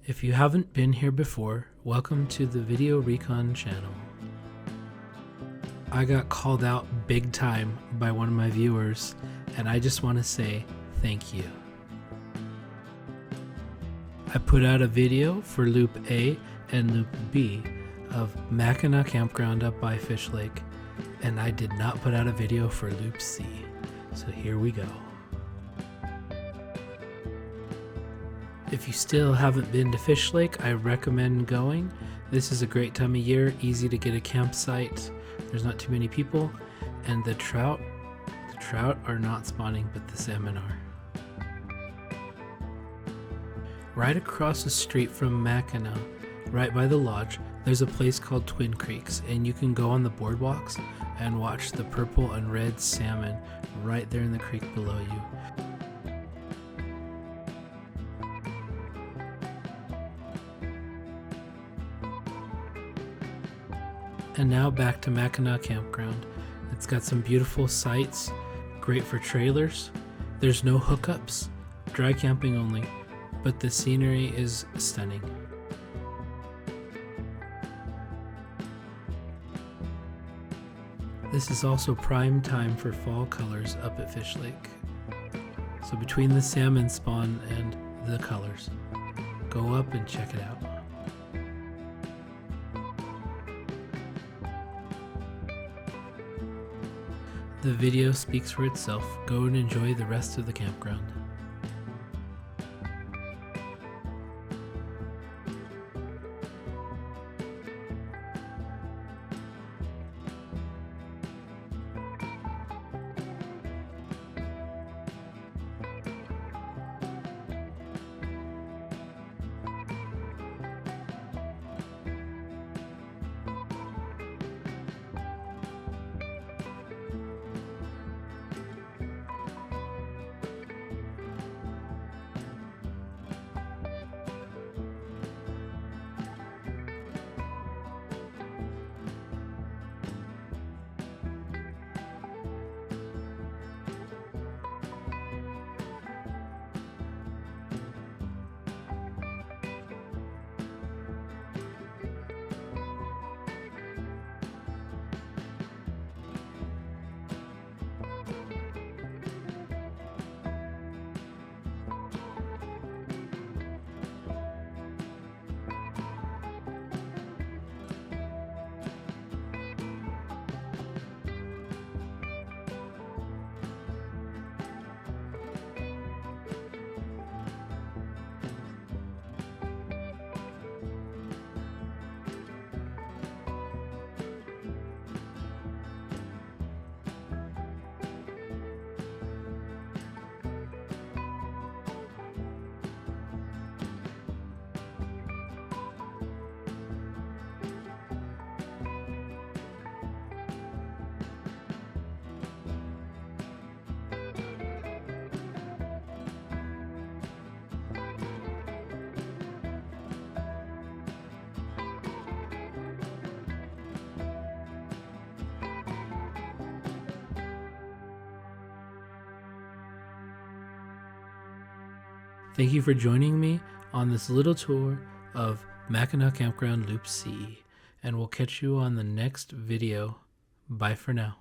If you haven't been here before, welcome to the Video Recon channel. I got called out big time by one of my viewers, and I just want to say thank you. I put out a video for Loop A and Loop B of Mackinaw Campground up by Fish Lake, and I did not put out a video for Loop C. So here we go. If you still haven't been to Fish Lake, I recommend going. This is a great time of year, easy to get a campsite. There's not too many people, and the trout are not spawning, but the salmon are. Right across the street from Mackinaw, right by the lodge, there's a place called Twin Creeks, and you can go on the boardwalks and watch the purple and red salmon right there in the creek below you. And now back to Mackinaw Campground. It's got some beautiful sights, great for trailers. There's no hookups, dry camping only, but the scenery is stunning. This is also prime time for fall colors up at Fish Lake. So between the salmon spawn and the colors, go up and check it out. The video speaks for itself. Go and enjoy the rest of the campground. Thank you for joining me on this little tour of Mackinaw Campground Loop C, and we'll catch you on the next video. Bye for now.